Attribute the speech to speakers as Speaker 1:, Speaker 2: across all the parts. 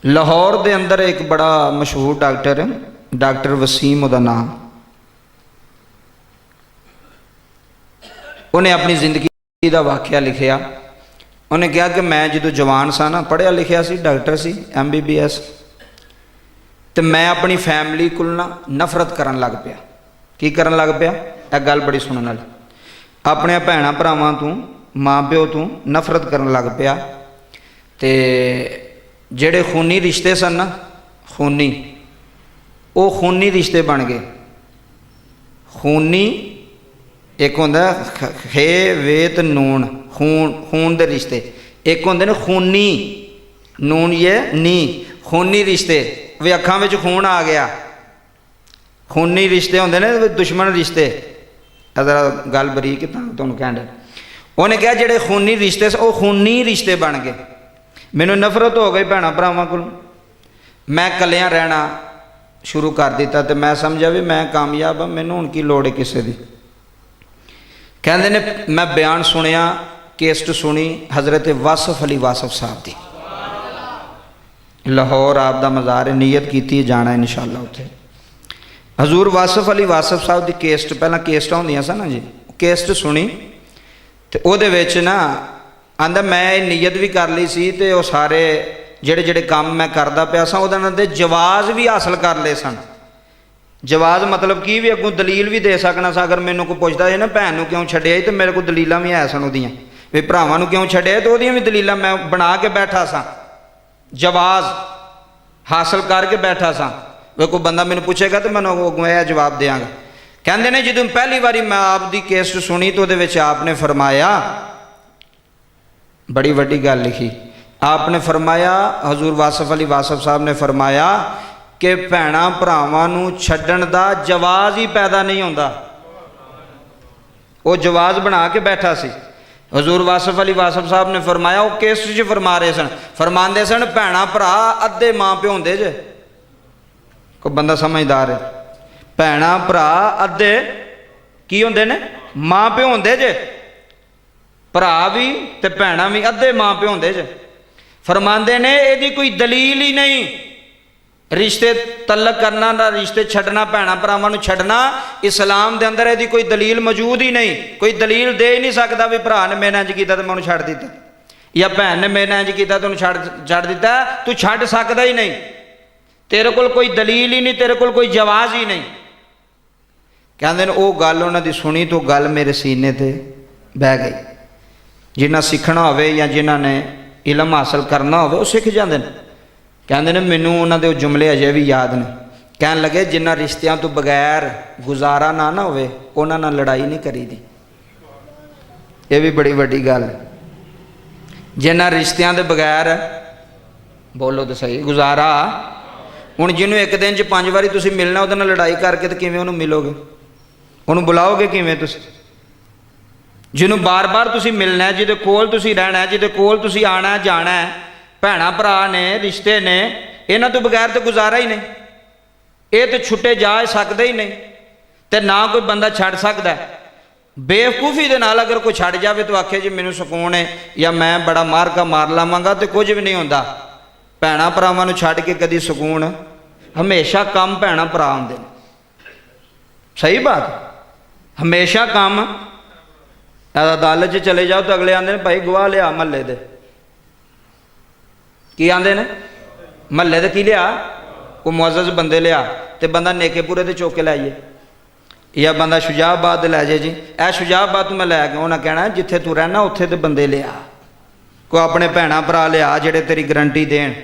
Speaker 1: लाहौर के अंदर एक बड़ा मशहूर डॉक्टर है, डॉक्टर वसीम उहदा नाम। उन्हें अपनी जिंदगी का वाक़या लिखिया। उन्हें कहा कि मैं जो जवान सा ना, पढ़िया लिखिया सी, डॉक्टर सी, MBBS, तो मैं अपनी फैमिली को ना नफरत करन लग पिया। की करन लग पिया? यह गल बड़ी सुनने वाली। अपने भैन भरावां तों, माँ प्यो तों नफरत करन लग पिया। ते जेड़े खूनी रिश्ते सन ना, खूनी, वो खूनी रिश्ते बन गए। खूनी एक होंदा खे वेत नून, खून, खून दे रिश्ते। एक होंदे ने खूनी, नून ये नी, खूनी रिश्ते। वे अखां विच खून आ गया, खूनी रिश्ते होंदे ने, दुश्मन रिश्ते। अगर गल बरीक तुहानूं कहण दे, उन्हें कहा जेड़े खूनी रिश्ते वो खूनी रिश्ते बन गए। मैनूं नफरत हो गई भैन भरावां कोल। मैं कलियां रहना शुरू कर दिता, तो मैं समझा भी मैं कामयाब हाँ, मैनूं हुण की लोड़ है किसी दी। कहंदे ने मैं बयान सुनिया, केसट सुनी हज़रत वासफ अली वासफ साहब की। लाहौर आप दा मज़ार है, नीयत की जाना इंशाअल्लाह उत्थे। हजूर वासफ अली वासफ साहब की केसट, पहला केसट होंदियां सन ना जी, केसट सुनी तो उहदे विच ना आंदा मैं नीयत भी कर ली सी, तो सारे जेड़े जेड़े काम मैं करदा पिया सा उहदे नाल दे जवाज़ भी हासिल कर ले सन। जवाज़ मतलब की भी अगों दलील भी दे सकना सा। अगर मैनूं कोई पुछदा है ना भैन नूं क्यों छड्डिया, तो मेरे को दलीलां भी है सन उहदियां, भी भरावां नूं क्यों छड्डिया, तो उहदियां भी दलीलां मैं बना के बैठा सा, जवाज़ हासिल करके बैठा सा। वे कोई बंदा मैनूं पुछेगा तो मैं अगों यह जवाब देंगा। कहंदे ने जदों पहली बारी मैं आप दी केसट सुनी तो उहदे विच आपने फरमाया, बड़ी वड्डी गल लिखी, आपने फरमाया, हजूर वासफ अली वासफ साहब ने फरमाया कि भैणां भरावां नूं छड्डण दा जवाज़ ही पैदा नहीं होंदा। वो जवाज़ बना के बैठा सी। हजूर वासफ अली वासफ साहब ने फरमाया, वो केसट च फरमा रहे सन, फरमाते सन भैणां भरा अद्धे माँ प्यो होंदे जे। कोई बंदा समझदार है, भैणां भरा अद्धे की होंदे ने, माँ प्यो होंदे जे। भरा भी ते भैणां भी अद्धे माँ प्यो होंदे जे। फरमाते ने यदि कोई दलील ही नहीं, रिश्ते तलक करना ना रिश्ते छड्डना, भैणां भरावां नूं छड्डना, इस्लाम दे अंदर यदि कोई दलील मौजूद ही नहीं, कोई दलील दे ही नहीं सकता भी भरा ने मेरे नाल इंज कीता ते मैं उहनूं छड्ड दित्ता, या भैन ने मेरे नाल इंज कीता ते उहनूं छड्ड दित्ता, तू छड्ड सकदा ही नहीं। तेरे कोल कोई दलील ही नहीं, तेरे कोल कोई जवाज़ ही नहीं। कहंदे ने वो गल उन्हां दी सुनी तो गल मेरे सीने ते बह गई। जिन्हां सीखना होवे या जिन्हां ने इलम हासिल करना होवे वो सीख जांदे ने। कहंदे ने मैनूं उन्हां दे जुमले अजे भी याद ने। कहन लगे जिन्हां रिश्तियां तो बगैर गुजारा ना होवे उन्हां नाल लड़ाई नहीं करीदी। ये भी बड़ी वड्डी गल है। जिन्हां रिश्तियां दे बगैर, बोलो तो सही, गुजारा, हुण जिन्हों एक दिन च 5 वारी तुसीं मिलना, उहदे नाल लड़ाई करके तो किवें उहनूं मिलोगे, उहनूं बुलाओगे किवें तुसीं? जिन्हों बार बार तुसीं मिलना है, जिहदे कोल तुसीं रहना है, जिहदे कोल तुसीं आना है जाना है, भैणां भरा ने, रिश्ते ने, इन्हां तो बगैर तो गुजारा ही नहीं। ये तो छुट्टे जा सकते ही नहीं, तो ना कोई बंदा छड्ड सकदा है। बेवकूफ़ी दे नाल अगर कोई छड्ड जाए तो आखे जी मैनूं सुकून है या मैं बड़ा मार का मार लावांगा, तो कुछ भी नहीं होंदा। भैणां भरावां नूं छड्ड के कदी सुकून, हमेशा कम भैणां भरा हुंदे ने। सही बात, हमेशा कम। अदालत च चले जाओ तो अगले आंदे ने भाई गवाह लिया महल्ले दे, की आंदे ने महल्ले दे की लिया, कोई मुअज़्ज़ज़ बंदे लिया, तो बंदा नेकेपुरे ते चौके लै जाए, या बंदा शुजाबाद लै जाए जी, ए शुजाबाद तू मैं लै गया, उन्हें कहना जिथे तू रहना उत्थे ते बंदे लिया, कोई अपने भैणां भरा लिया जेड़े तेरी गारंटी देन,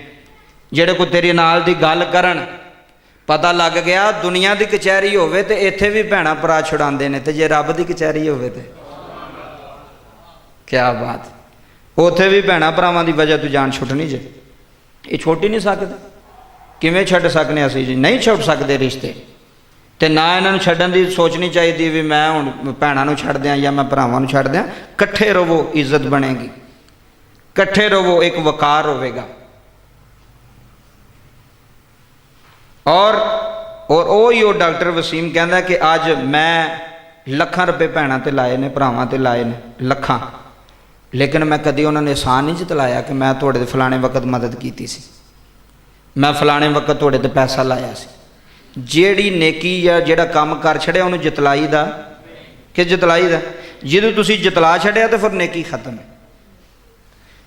Speaker 1: जेड़े कोई तेरी नाल दी गल करन। पता लग गया दुनिया की कचहरी होवे ते इत्थे भी भैणां भरा छुड़ांदे ने, ते जे रब की कचहरी होवे ते क्या बात, उत्थे भी भैणां भरावां दी वजह तो जान छुटनी जे। ये छुट ही नहीं सकते, किवें छड्ड सकने असीं जी? नहीं छुट सकते रिश्ते। तो ना इन्हां नूं छड्डण दी सोचनी चाहिए भी मैं हुण भैणां नूं छड्ड दियां या मैं भरावां नूं छड्ड दियां। कट्ठे रवो, इज्जत बनेगी, कट्ठे रवो, एक वकार होवेगा। और ही वो डॉक्टर वसीम कहता कि अज मैं लखां रुपए भैणां ते लाए ने, भरावां ते लाए ने, लखां, लेकिन मैं कभी उन्होंने एहसान नहीं जतलाया कि मैं थोड़े फलाने वक्त मदद की सी। मैं फलाने वक्त तुहाडे ते पैसा लाया सी। ਜਿਹੜੀ नेकी या ਜਿਹੜਾ ਕੰਮ ਕਰ ਛੜਿਆ ਉਹਨੂੰ ਜਿਤਲਾਈ ਦਾ कि जितलाई दा। ਜਦੋਂ ਤੁਸੀਂ ਜਿਤਲਾ ਛੜਿਆ तो फिर नेकी खत्म है।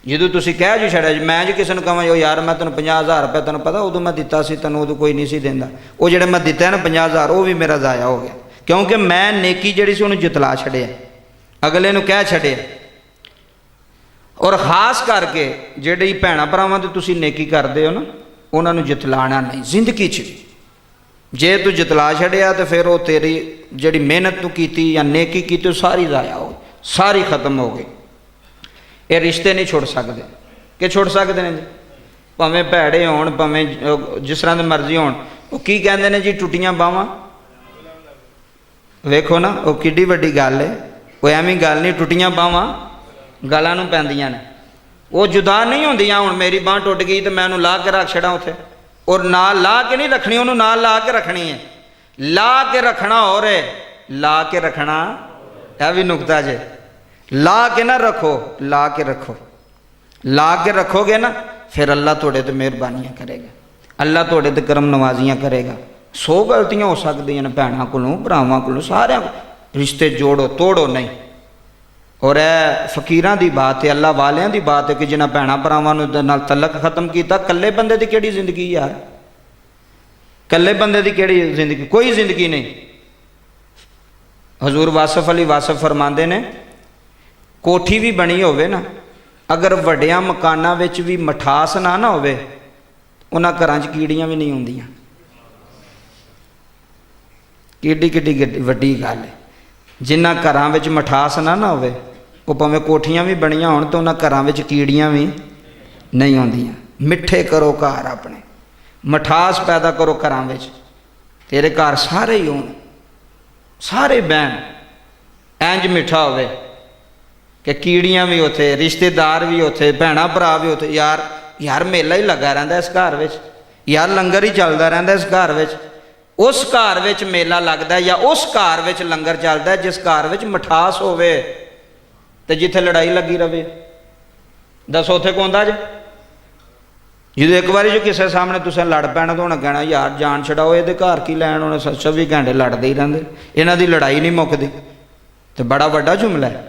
Speaker 1: ਜਦੋਂ ਤੁਸੀਂ ਕਹਿ ਜੋ ਛੜਿਆ मैं जो किसी ਨੂੰ ਕਹਾਂ यार मैं ਤੈਨੂੰ 50,000 रुपया ਤੈਨੂੰ पता उदों मैं दिता सी तैਨੂੰ उदों कोई नहीं सी देंदा, वो ਜਿਹੜੇ मैं दिता है ना 50,000 वो भी मेरा ज़ाया हो गया, क्योंकि मैं नेकी ਜਿਹੜੀ ਸੀ ਉਹਨੂੰ ਜਿਤਲਾ ਛੜਿਆ, अगले ਨੂੰ ਕਹਿ ਛੜਿਆ। और खास करके ਜਿਹੜੀ ਭੈਣਾਂ ਭਰਾਵਾਂ ਤੇ ਤੁਸੀਂ नेकी करते हो ना ਉਹਨਾਂ ਨੂੰ ਜਿਤਲਾਣਾ नहीं जिंदगी च। जे तू जितला छड़िया तो फिर वो तेरी जिहड़ी मेहनत तू की या नेकी की तो सारी ज़ाया हो गई, सारी खत्म हो गई। ये रिश्ते नहीं छुड़ सकते कि छुड़ सकते हैं जी? भावें भैड़े होण भावें जिस तरह के मर्जी होण, वो की कहते हैं जी टुटियां बावां। वेखो ना वो किड्डी वड्डी गल है, वो एवं गल नहीं, टुटियां बावां गलां नूं पैंदियां ने, वो जुदा नहीं होंदियां। हुण मेरी बांह टुट गई तो मैं उन्होंने ला के रख छड़ा उत्थे, और नाल ला के नहीं रखनी, उन्होंने नाल ला के रखनी है। ला के रखना और है, ला के रखना यह भी नुकता जे। ला के ना रखो, ला के रखो। ला के रखोगे ना फिर अल्लाह थोड़े तो मेहरबानियाँ करेगा, अल्लाह थोड़े तो करम नवाजियाँ करेगा। 100 गलतियाँ हो सकदियां ने भैणों कोलों भरावां कोलों, सारे रिश्ते जोड़ो तोड़ो नहीं। और यह फकीरां दी बात है, अल्लाह वालियां दी बात है कि जिन्हां भैणां भरावां नाल तलक खत्म किया। कल्ले बंदे दी केड़ी जिंदगी यार, कल्ले बंदे दी केड़ी जिंदगी, कोई जिंदगी नहीं। हजूर वासफ अली वासफ फरमांदे ने कोठी भी बनी होवे ना, अगर वड्डियां मकानां विच भी मठास ना ना होवे उन्हां घरां च कीड़ियां भी नहीं हुंदियां। किड्डी किड्डी वड्डी गल है। जिन्हां घरां विच मठास ना ना होवे वो भावें कोठियां भी बनियां होण तो उन्हां घरां विच कीड़ियां भी नहीं आउंदियां। मिठे करो घर अपने, मठास पैदा करो घरां विच, तेरे घर सारे ही होण, सारे बहन इंज मिठा होवे कि कीड़ियां भी उत्थे, रिश्तेदार भी उत्थे, भैणां भरा भी उत्थे। यार यार मेला ही लगा रहिंदा इस घर विच, यार लंगर ही चलदा रहिंदा इस घर विच। उस घर विच मेला लगदा या उस घर विच लंगर चलदा जिस घर विच मठास होवे, ते जिथे लड़ाई लगी रहे दसो उत्थे कौन दा जे। जो एक बार जो किसी सामने तुसें लड़ पैना तो उन्हें कहना यार जान छड़ाओ, ये घर की लैन, उन्हें 24 घंटे लड़ते ही रहंदे, इन्हां दी लड़ाई नहीं मुकदी। तो बड़ा वड्डा जुमला है।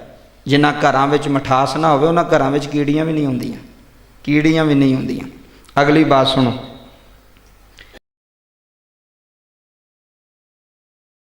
Speaker 1: जिन्हां घरां विच मठास ना होवे उन्हां घरां विच कीड़ियां भी नहीं हुंदियां, कीड़ियां भी नहीं हुंदियां। अगली बात सुनो।